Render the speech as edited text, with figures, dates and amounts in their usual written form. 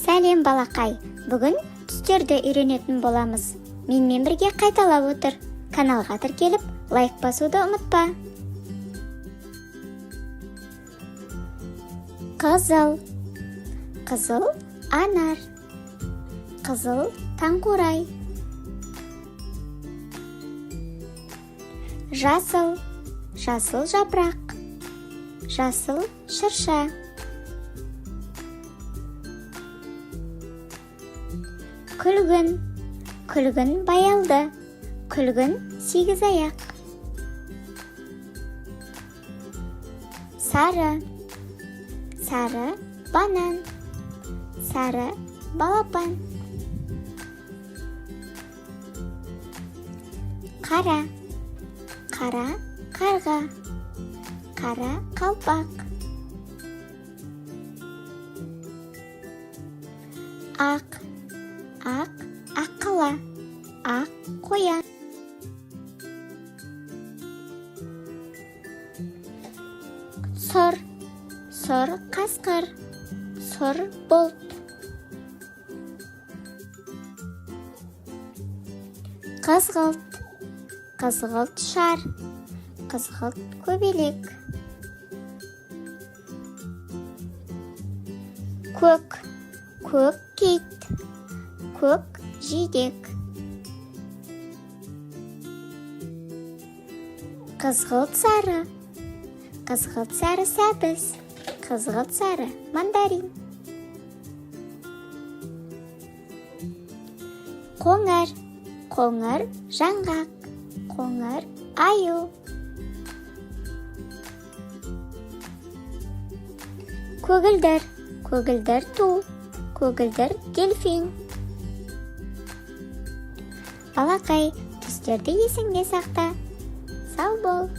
Сәлем балақай, бүгін түстерді үйренетін боламыз. Менімен бірге қайталап отыр. Каналға тіркеліп, лайк басуды ұмытпа. Қызыл. Қызыл анар. Қызыл таңқурай. Жасыл. Жасыл жапырақ. Жасыл шырша. Күлгін. Күлгін баялды. Күлгін сегіз аяқ. Сары. Сары банан. Сары балапан. Қара. Қара қарға. Қара қалпақ. Ақ. Ақ аққала. Ақ қоян. Сұр. Сұр қасқыр. Сұр бұлт. Қызғылт. Қызғылт шар. Қызғылт көбелек. Көк. Көк кит. Көк жидек. Қызғылт сары. Қызғылт сары сәбіз. Қызғылт сары мандарин. Қоңыр. Қоңыр жаңғақ. Қоңыр аю. Көгілдір. Көгілдір ту. Көгілдір дельфин. Балақай, түстерді есіңде сақта. Сау бол.